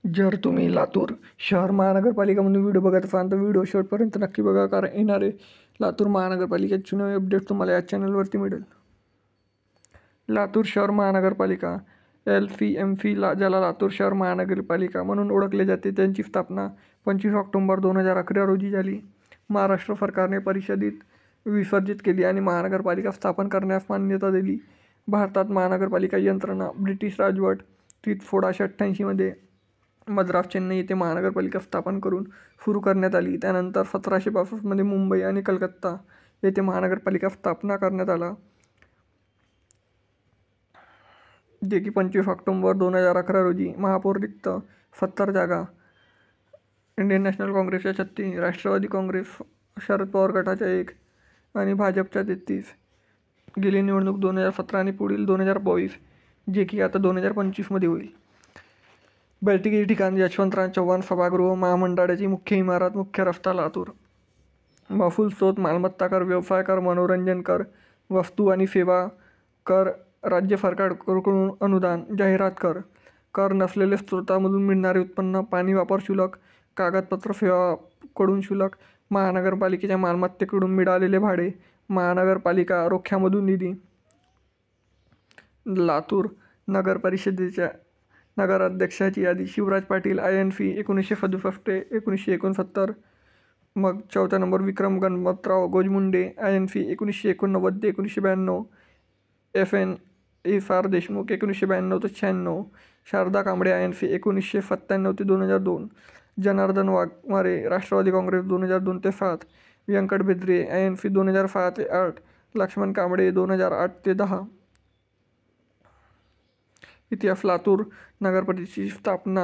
जर तुम्ही लातूर शहर महानगरपालिकामधून व्हिडिओ बघत असाल तर व्हिडिओ शेवटपर्यंत नक्की बघा, कारण येणारे लातूर महानगरपालिकेचे चुनावी अपडेट तुम्हाला या चॅनलवरती मिळेल. लातूर शहर महानगरपालिका LCMC ज्याला लातूर शहर महानगरपालिका म्हणून ओळखले जाते, त्यांची स्थापना 25 ऑक्टोबर 2011 रोजी झाली. महाराष्ट्र सरकारने परिषदेत विसर्जित केली आणि महानगरपालिका स्थापन करण्यास मान्यता दिली. भारतात महानगरपालिका यंत्रणा ब्रिटिश राजवट 1688 मध्ये मद्रास चेन्नई येथे महानगरपालिका स्थापन करून सुरू करण्यात आली. त्यानंतर 1762 मध्ये मुंबई आणि कलकत्ता येथे महानगरपालिका स्थापना करण्यात आला, जे की 25 ऑक्टोबर 2011 रोजी. महापौर रिक्त 70 जागा, इंडियन नॅशनल काँग्रेसच्या 36, राष्ट्रवादी काँग्रेस शरद पवार गटाच्या 1 आणि भाजपच्या 33. गेली निवडणूक 2017 आणि पुढील 2022, जे की आता 2025 मध्ये होईल. बैठकी ठिकाण यशवंतराव चव्हाण सभागृह, महामंडळाची मुख्य इमारत, मुख्य रस्ता लातूर. महसूल स्रोत मालमत्ता कर, व्यवसाय कर, मनोरंजन कर, वस्तू आणि सेवा कर, राज्य सरकारकडून अनुदान, जाहिरात कर, कर नसलेले स्रोतामधून मिळणारे उत्पन्न, पाणी वापर शुल्क, कागदपत्र सेवाकडून शुल्क, महानगरपालिकेच्या मालमत्तेकडून मिळालेले भाडे, महानगरपालिका रोख्यामधून निधी. लातूर नगर परिषदेच्या नगराध्यक्षाची यादी. शिवराज पाटील INC 1967 1969. मग 4 नंबर विक्रम गणपतराव गोजमुंडे INC 1989 ते 1992. FN SR देशमुख 1992 ते 96. शारदा कांबळे INC 1997 ते 2002. जनार्दन वाघमारे राष्ट्रवादी काँग्रेस 2002 ते 7. व्यंकट बेद्रे INC 2006 ते 8. लक्ष्मण कांबळे 2008 ते 10. इतिहास. लातूर नगरपरिषदेची स्थापना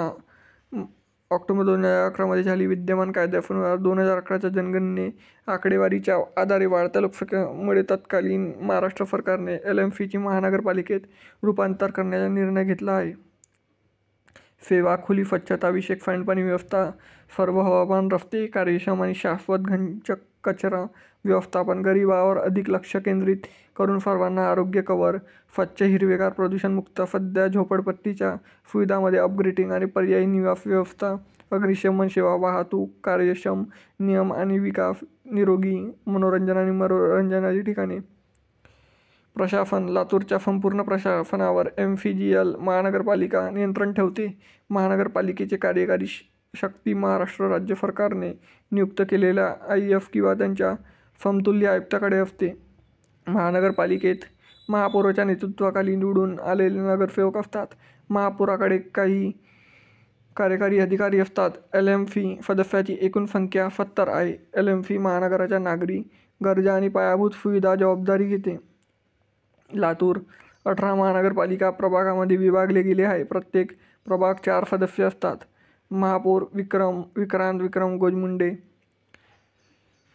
ऑक्टोबर 2011 मध्ये झाली. विद्यमान कायद्यानुसार 2011च्या जनगणने आकडेवारीच्या आधारे वाढत्या लोकसंख्येमुळे तत्कालीन महाराष्ट्र सरकारने LMCचे महानगरपालिकेत रूपांतर करण्याचा निर्णय घेतला आहे. सेवा, खुली स्वच्छता विषयक सांडपाणी व्यवस्था, सर्व हवामान, रस्ते, कार्यक्षम आणि शाश्वत घनकचरा कचरा व्यवस्थापन, गरिबांवर अधिक लक्ष केंद्रित करून सर्वांना आरोग्य कव्हर, स्वच्छ हिरवेगार प्रदूषणमुक्त, सध्या झोपडपट्टीच्या सुविधांमध्ये अपग्रेडिंग आणि पर्यायी निवास व्यवस्था, अग्निशमन सेवा, वाहतूक, कार्यक्षम नियम आणि विकास, निरोगी मनोरंजन आणि मनोरंजनाची ठिकाणे. प्रशासन. लातूरच्या संपूर्ण प्रशासनावर MCGL महानगरपालिका नियंत्रण ठेवते. महानगरपालिकेचे कार्यकारी शक्ती महाराष्ट्र राज्य सरकारने नियुक्त केलेल्या IAS किंवा त्यांच्या समतुल्य आयुक्ताकडे असते. महानगरपालिकेत महापौराच्या नेतृत्वाखाली निवडून आलेले नगरसेवक असतात. महापौराकडे काही कार्यकारी अधिकारी असतात. LMC सदस्याची एकूण संख्या 70 आहे. LMC महानगराच्या नागरी गरजा आणि पायाभूत सुविधा जबाबदारी घेते. लातूर 18 महानगरपालिका प्रभागामध्ये विभागले गेले आहे. प्रत्येक प्रभाग 4 सदस्य असतात. महापौर विक्रांत विक्रम गोजमुंडे,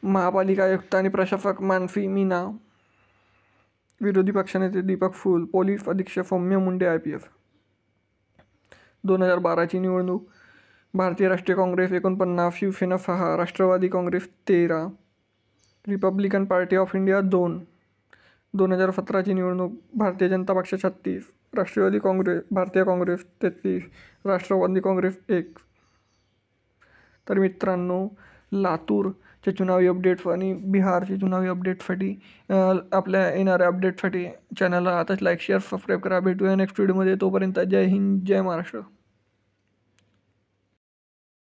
महापालिका आयुक्त आणि प्रशासक मानसी मीना, विरोधी पक्षनेते दीपक फूल, पोलीस अधीक्षक सौम्य मुंडे IPS. 2012ची निवडणूक. Bharatiya Rashtriya Congress 49, Shivsena 6, Rashtrawadi Congress 13, Republican Party of India 2. 2017ची निवडणूक. भारतीय जनता पक्ष 36, राष्ट्रवादी काँग्रेस, भारतीय काँग्रेस 33, राष्ट्रवादी काँग्रेस 1. तर मित्रांनो, लातूरचे चुनावी अपडेट्स आणि बिहारचे चुनावी अपडेटसाठी आपल्या येणाऱ्या अपडेटसाठी चॅनलला आताच लाईक, शेअर, सबस्क्राईब करा. भेटूया नेक्स्ट व्हिडिओमध्ये. तोपर्यंत जय हिंद, जय महाराष्ट्र.